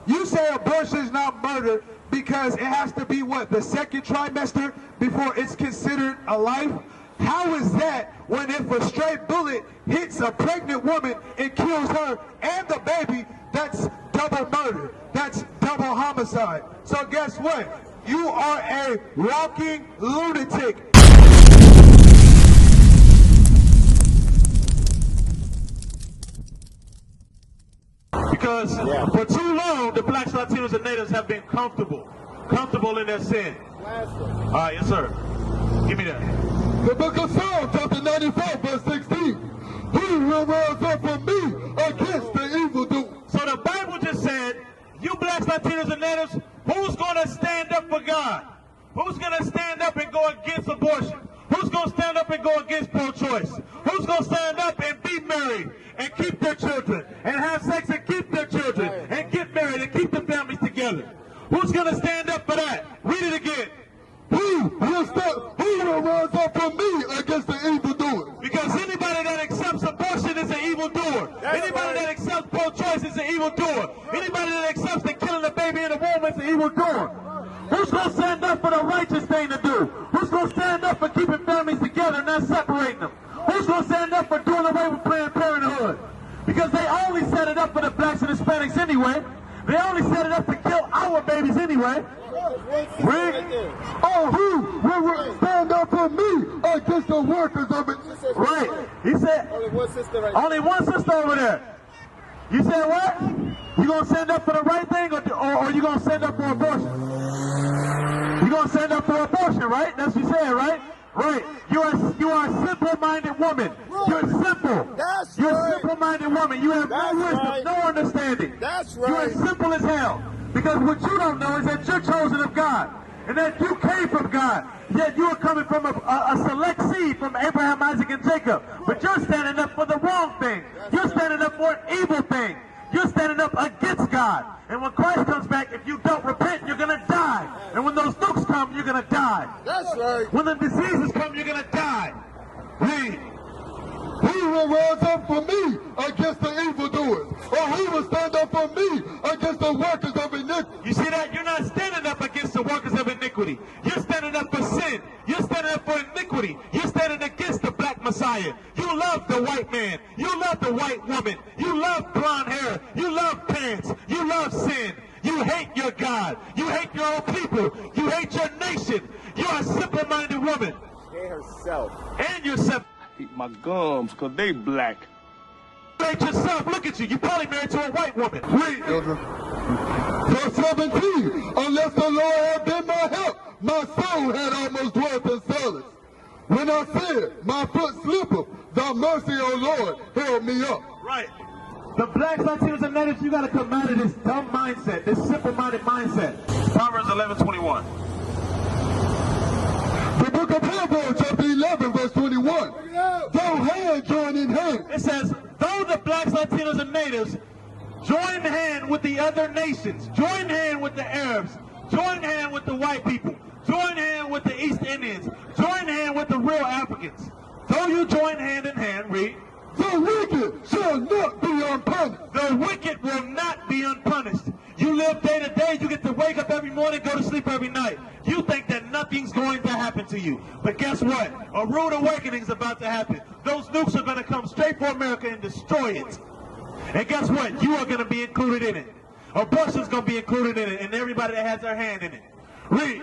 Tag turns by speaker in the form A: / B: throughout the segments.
A: You say abortion is not murder because it has to be, what, the second trimester before it's considered a life? How is that when if a stray bullet hits a pregnant woman and kills her and the baby, that's double murder? That's double homicide. So guess what? You are a walking lunatic.
B: Because for too long, the blacks, Latinos, and natives have been comfortable in their sin. All right, yes, sir. Give me that.
C: The book of Psalms, chapter 94, verse 16. Who will rise up for me against the evildoer?
B: So the Bible just said, you blacks, Latinos, and natives, who's going to stand up for God? Who's going to stand up and go against abortion? Who's going to stand up and go against pro-choice? Who's going to stand up and be married and keep their children and have sex and keep their children and get married and keep the families together? Who's going to stand up for that? Read it again.
C: Who will rise up for me against the evildoer?
B: Because anybody that accepts abortion is an evildoer. Anybody that accepts pro-choice is an evildoer. Anybody that accepts the killing a baby in a womb is an evildoer. Who's going to stand up for the righteous thing to do? Who's going to stand up for keeping families together and not separating them? Who's going to stand up for doing away with Planned Parenthood? Because they only set it up for the blacks and Hispanics anyway. They only set it up to kill our babies anyway.
C: Oh, who will stand up for me against the workers of it?
B: Right. He said, only one sister over there. You said what? You gonna stand up for the right thing, or you gonna stand up for abortion? You gonna stand up for abortion, right? That's what you said, right? Right. You are a simple-minded woman. You're simple. You're a simple-minded woman. You have no wisdom, no understanding. You're as simple as hell. Because what you don't know is that you're chosen of God, and that you came from God. Yet you are coming from a select seed from Abraham, Isaac, and Jacob. But you're standing up for the wrong thing. You're standing up for an evil thing. You're standing up against God. And when Christ comes back, if you don't repent, you're going to die. And when those nukes come, you're going to die.
C: That's right.
B: When the diseases come, you're going to die. Read.
C: Who will rise up for me against the evildoers? Or who will stand up for me against the workers of iniquity?
B: You see that? You're not standing up against the workers of iniquity. You're standing up for sin. You're standing up for iniquity. You're standing against the black Messiah. You love the white man. You love the white woman. You love blonde hair. You love pants. You love sin. You hate your God. You hate your own people. You hate your nation. You're a simple-minded woman.
D: And herself.
B: And yourself.
D: Eat my gums, because they black.
B: You hate yourself. Look at you. You're probably married to a white woman.
C: Read. Verse 17. Unless the Lord had been my help, my soul had almost dwelt in solace. When I said, my foot slippeth, thy mercy, O Lord, held me up.
B: Right. The blacks, Latinos, and natives, you got to come out of this dumb mindset, this simple-minded mindset. Proverbs 11:21.
C: The book of Proverbs, chapter 11, verse 21. Though hand join in hand.
B: It says, though the blacks, Latinos, and natives join hand with the other nations, join hand with the Arabs, join hand with the white people, join hand with the East Indians, join hand with the real Africans. Though you join hand in hand, read.
C: The wicked shall not be unpunished.
B: The wicked will not be unpunished. You live day to day. You get to wake up every morning, go to sleep every night. You think that nothing's going to happen to you. But guess what? A rude awakening is about to happen. Those nukes are going to come straight for America and destroy it. And guess what? You are going to be included in it. Abortion's going to be included in it, and everybody that has their hand in it. Read.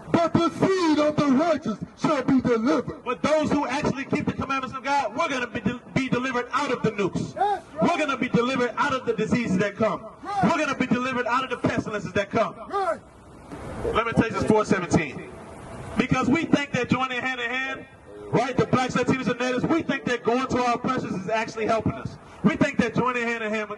C: But the seed of the righteous shall be delivered.
B: But those who actually keep the commandments of God, we're going to be delivered out of the nukes. We're going to be delivered out of the diseases that come. We're going to be delivered out of the pestilences that come. Lamentations 4:17. Because we think that joining hand in hand, right, the blacks, Latinos, and natives, we think that going to our oppressors is actually helping us. We think that joining hand in hand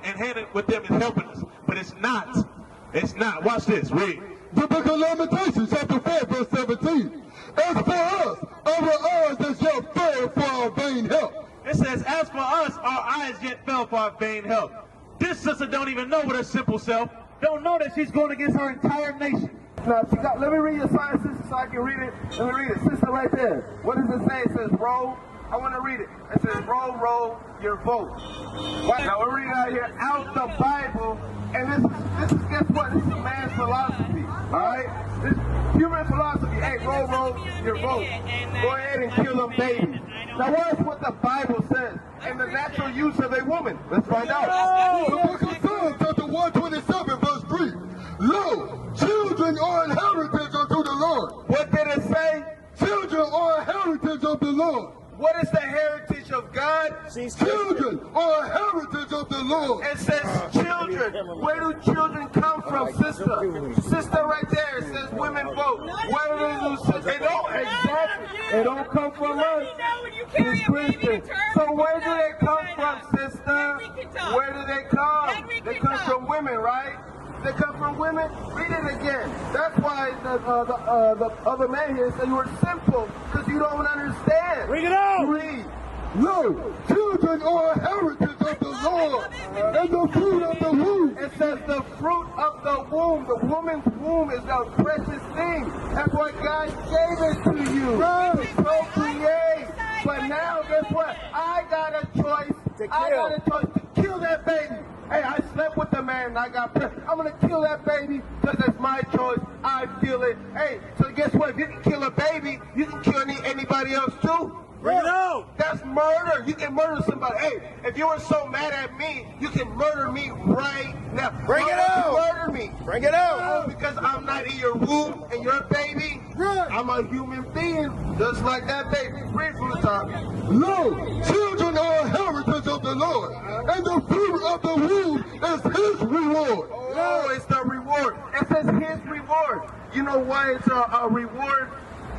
B: and handing with them is helping us. But it's not. It's not. Watch this. Read.
C: The book of Lamentations, chapter 4, verse 17. As for us, our eyes as yet fell for our vain help.
B: It says, as for us, our eyes yet fell for our vain help. This sister don't even know what her simple self, don't know that she's going against her entire nation.
E: Now, let me read your sign, sister, so I can read it. Let me read it. Sister, right there. What does it say? It says, roll
A: I want to read it. It says, roll, roll your vote. Now we're reading out here out the Bible, and this is guess what? This is man's philosophy. All right? This human philosophy. Hey, roll, roll your vote. Go ahead and kill them babies. Now watch what the Bible says and the natural use of a woman. Let's find out.
C: The book of Psalms, chapter 127, verse 3. Lo, children are an heritage unto the Lord.
A: What did it say?
C: Children are a heritage of the Lord.
A: What is the heritage of God?
C: Children are a heritage of the Lord.
A: It says children. Where do children come from, sister? Sister right there. It says women vote. Where do they do? They don't exactly. They don't come from us. It's Christian. So where do they come from, sister? Where do they come? They come from women, right? They come from women. Read it again. That's why the other man here said you were simple because you don't understand.
B: Bring it out.
A: Read.
C: Lo, children are a heritage of the Lord, and the fruit of the womb.
A: It says the fruit of the womb. The woman's womb is a precious thing. That's why God gave it to you. To procreate. But now, guess what? I got a choice. I got a choice to kill that baby. Hey, I slept with the man and I got pregnant. I'm going to kill that baby because it's my choice. I feel it. Hey, so guess what? If you can kill a baby, you can kill anybody else too.
B: Bring it out.
A: That's murder. You can murder somebody. Hey, if you were so mad at me, you can murder me right now.
B: Bring it out.
A: Murder me.
B: Bring it out.
A: Oh, because I'm not in your womb and you're a baby. I'm a human being just like that baby. Read from the top.
C: Lo, children are a heritage of the Lord, and the fruit of the womb is his reward.
A: Oh, it's the reward. It says his reward. You know why it's a reward?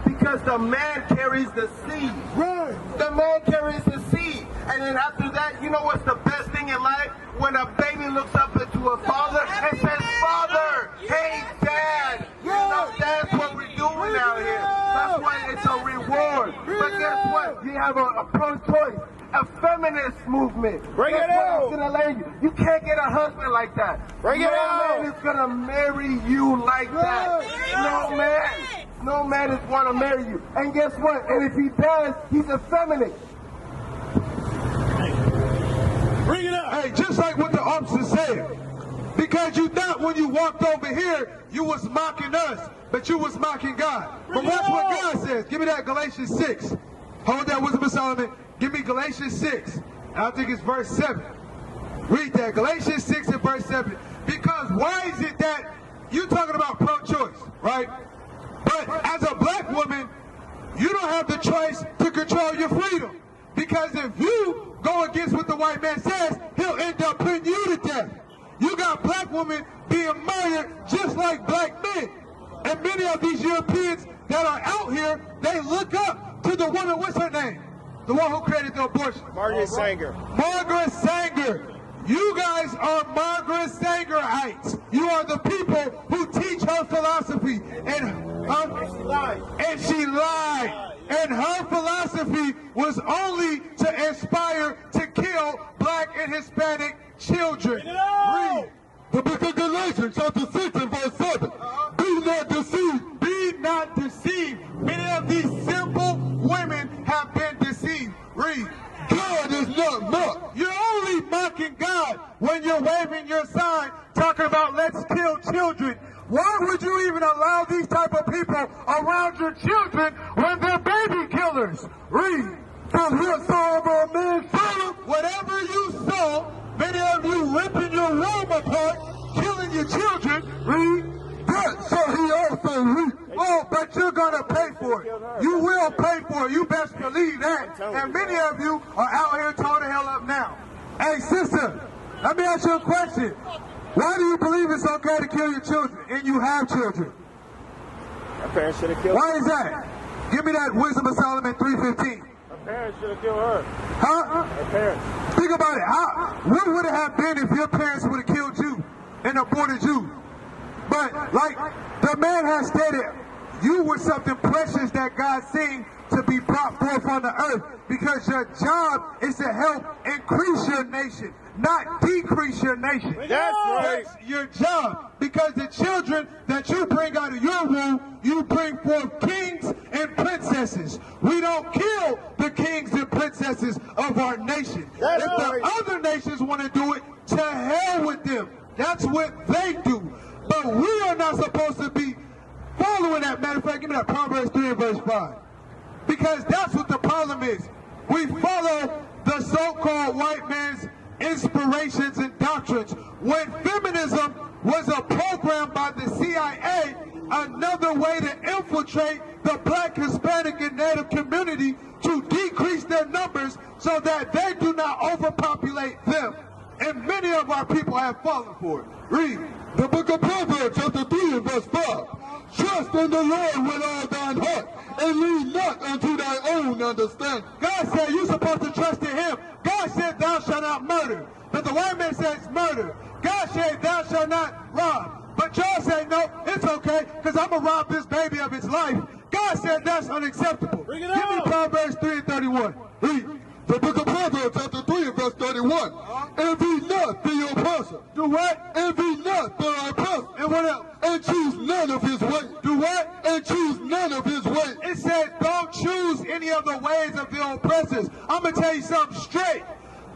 A: Because the man carries the seed.
C: Right.
A: The man carries the seed. And then after that, you know what's the best thing in life? When a baby looks up into a father and says, Father, hey, Dad. You know, that's what we're doing out here. That's why it's a reward. But guess what? You have a pro-choice, a feminist movement.
B: Bring it out.
A: You can't get a husband like that.
B: Bring it out.
A: No man is going to marry you like that. No man. No man is want to marry you. And guess what? And if he does, he's effeminate.
B: Bring it up.
A: Hey, just like what the officer said. Because you thought when you walked over here, you was mocking us, but you was mocking God. But watch what God says. Give me that Galatians 6. Hold that, Wisdom of Solomon. Give me Galatians 6. I think it's verse 7. Read that. Galatians 6 and verse 7. Because why is it that you're talking about pro-choice, right? But as a black woman, you don't have the choice to control your freedom. Because if you go against what the white man says, he'll end up putting you to death. You got black women being murdered just like black men. And many of these Europeans that are out here, they look up to the woman, what's her name? The one who created the abortion.
D: Margaret Sanger.
A: Margaret Sanger. You guys are Margaret Sangerites. You are the people who teach her philosophy. And she lied. And her philosophy was only to inspire to kill black and Hispanic children. Read.
C: The book of Galatians, chapter 6 and verse 7. Be not deceived.
A: Be not deceived. Many of these simple women have been deceived. Read.
C: God is not mocked.
A: You're only mocking God when you're waving your sign talking about let's kill children. Why would you even allow these type of people around your children when they're baby killers? Read. Whatever you saw, many of you ripping your womb apart, killing your children. Read.
C: That shall he also reap.
A: Oh, but you're going to pay for it. You will pay for it. You best believe that. And many of you are out here torn the hell up now. Hey, sister, let me ask you a question. Why do you believe it's okay to kill your children and you have children?
D: My parents should have killed her.
A: Why is that? Give me that Wisdom of Solomon 3:15.
D: My parents should have killed her.
A: Huh?
D: My parents.
A: Think about it. What would it have been if your parents would have killed you and aborted you? But like the man has stated, you were something precious that God seen to be brought forth on the earth because your job is to help increase your nation, not decrease your nation.
D: That's right.
A: That's your job because the children that you bring out of your womb, you bring forth kings and princesses. We don't kill the kings and princesses. finances of our nation.
D: That's
A: If
D: right.
A: the other nations want to do it, to hell with them. That's what they do. But we are not supposed to be following that. Matter of fact, give me that Proverbs 3 and verse 5. Because that's what the problem is. We follow the so-called white man's inspirations and doctrines. When feminism was a program by the CIA, another way to infiltrate the black, Hispanic, and Native community to decrease their numbers so that they do not overpopulate them. And many of our people have fallen for it. Read.
C: The book of Proverbs, chapter 3 and verse 5. Trust in the Lord with all thine heart, and lean not unto thy own understanding.
A: God said you're supposed to trust in him. God said thou shalt not murder. But the white man says murder. God said thou shalt not rob. But y'all say no, it's okay, because I'm going to rob this baby of its life. God said that's unacceptable.
D: Bring it
A: Give me
D: on.
A: Proverbs 3 and 31.
C: Read. The book of Proverbs, chapter 3 and verse 31. Envy not the oppressor.
A: Do what?
C: Envy not the oppressor.
A: And what else?
C: And choose none of his ways.
A: Do what?
C: And choose none of his ways.
A: It says don't choose any of the ways of the oppressors. I'm going to tell you something straight.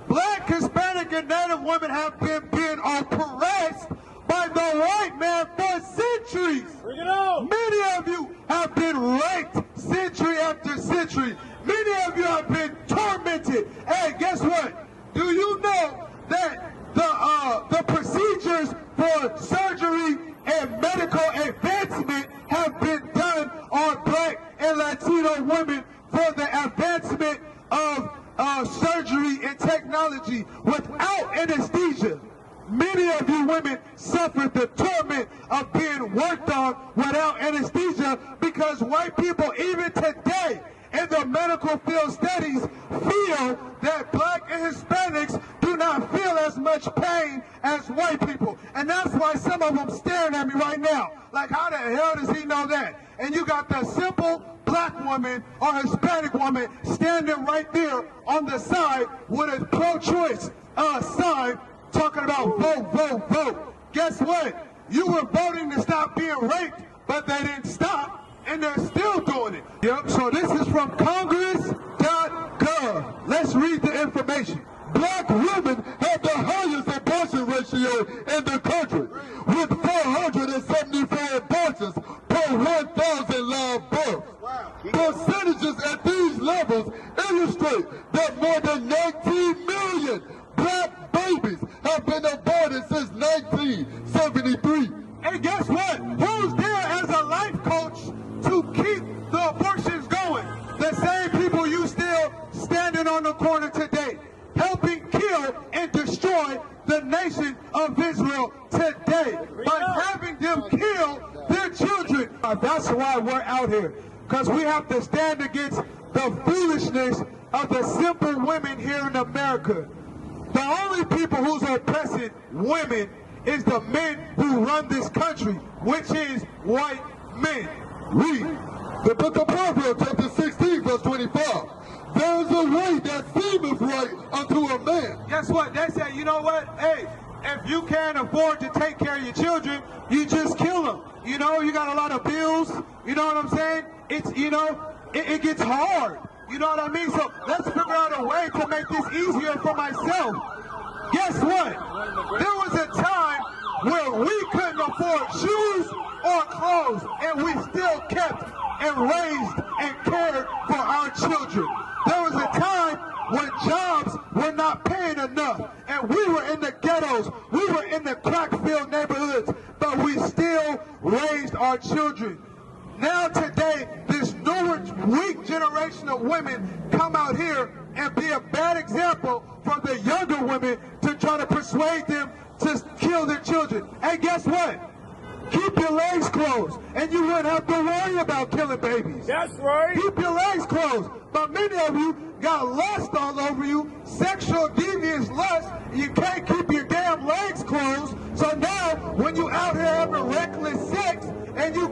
A: Black, Hispanic, and Native women have been being oppressed by the white man for centuries.
D: Bring it on.
A: Many of you have been raped century after century. Many of you have been tormented. Hey, guess what? Do you know that the procedures for surgery and medical advancement have been done on black and Latino women for the advancement of surgery and technology without anesthesia? Many of you women suffered the torment of being worked on without anesthesia because white people, even today, in the medical field studies, feel that black and Hispanics do not feel as much pain as white people. And that's why some of them staring at me right now. Like, how the hell does he know that? And you got the simple black woman or Hispanic woman standing right there on the side with a pro-choice sign talking about vote, vote, vote. Guess what? You were voting to stop being raped, but they didn't stop. And they're still doing it. Yep, so this is from Congress.gov. Let's read the information.
C: Black women have the highest abortion ratio in the country, with 474 abortions per 1,000 live births. Percentages at these levels illustrate that more than 19 million black babies have been aborted since 1973.
A: And guess what? Who's there as a life coach to keep the abortions going? The same people you still standing on the corner today, helping kill and destroy the nation of Israel today by having them kill their children. That's why we're out here, because we have to stand against the foolishness of the simple women here in America. The only people who's oppressing women is the men who run this country, which is white men.
C: Read the book of Proverbs, chapter 16, verse 25. There is a way that seemeth right unto a man.
A: Guess what? They say, you know what? Hey, if you can't afford to take care of your children, you just kill them. You know, you got a lot of bills. You know what I'm saying? It's, you know, it gets hard. You know what I mean? So let's figure out a way to make this easier for myself. Guess what? There was a time where we couldn't afford shoes or clothes, and we still kept and raised and cared for our children. There was a time when jobs were not paying enough, and we were in the ghettos, we were in the crack-filled neighborhoods, but we still raised our children. Now today, this newer, weak generation of women come out here and be a bad example for the younger women to try to persuade them to kill their children. And guess what? Keep your legs closed, and you wouldn't have to worry about killing babies.
D: That's right.
A: Keep your legs closed. But many of you got lust all over you, sexual deviance lust. You can't keep your damn legs closed. So now, when you out here having reckless sex, and you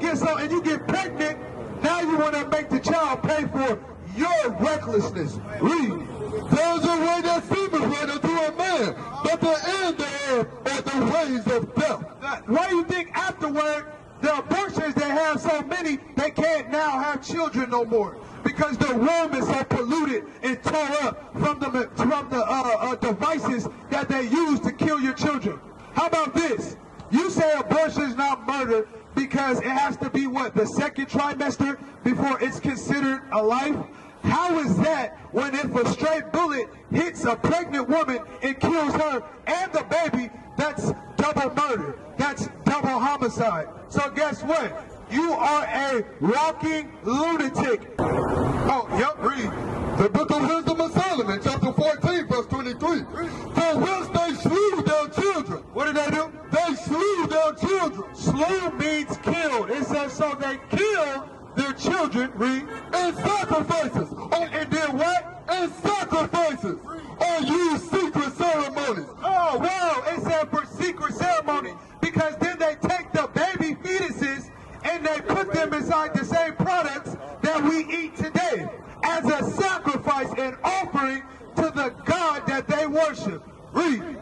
A: get pregnant, now you want to make the child pay for your recklessness. Read.
C: There's a way that seemeth right unto a man, but the end thereof are the ways of death.
A: Why do you think afterward, the abortions they have so many, they can't now have children? children no more because the womb is so polluted and tore up from the devices that they use to kill your children. How about this? You say abortion is not murder because it has to be what, the second trimester before it's considered a life? How is that when if a stray bullet hits a pregnant woman and kills her and the baby, that's double murder, that's double homicide? So guess what? You are a walking lunatic.
C: Oh, yep, read. The book of Wisdom of Solomon, chapter 14, verse 23. For which they slew their children.
A: What did they do?
C: They slew their children.
A: Slew means killed. It says so they killed their children, read,
C: And sacrifices.
A: and did what?
C: And sacrifices. Or used secret ceremonies.
A: Oh, wow, it said for secret ceremony because then they take the baby fetuses and they put them inside the same products that we eat today as a sacrifice and offering to the God that they worship. Read.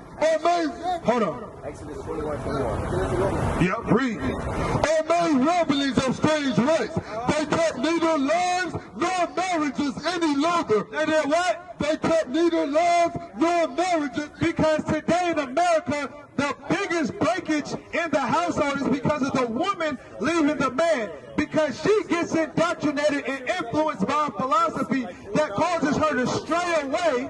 C: Hold on.
D: Exodus 21:21.
A: Yep, read.
C: Or made revelings of strange rites. They kept neither lives nor marriages any longer.
A: They did what?
C: They kept neither lives nor marriages.
A: Because today in America, the biggest breakage in the household is because of the woman leaving the man. Because she gets indoctrinated and influenced by a philosophy that causes her to stray away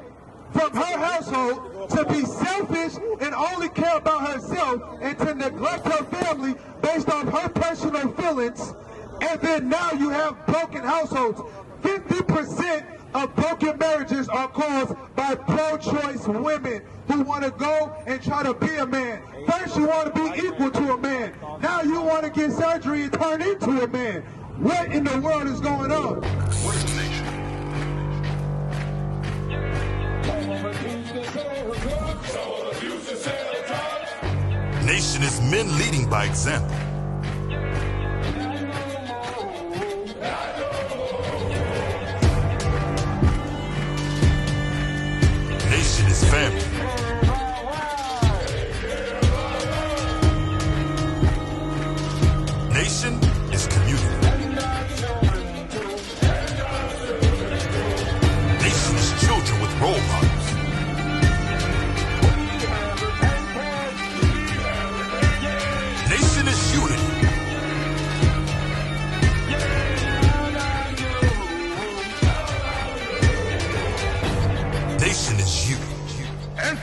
A: from her household, to be selfish and only care about herself, and to neglect her family based on her personal feelings. And then now you have broken households. 50% of broken marriages are caused by pro-choice women who want to go and try to be a man. First you want to be equal to a man. Now you want to get surgery and turn into a man. What in the world is going on?
E: Nation is men leading by example. Nation is family. Nation is community. Nation is children with role models. Nation is unity. Nation is you.
C: And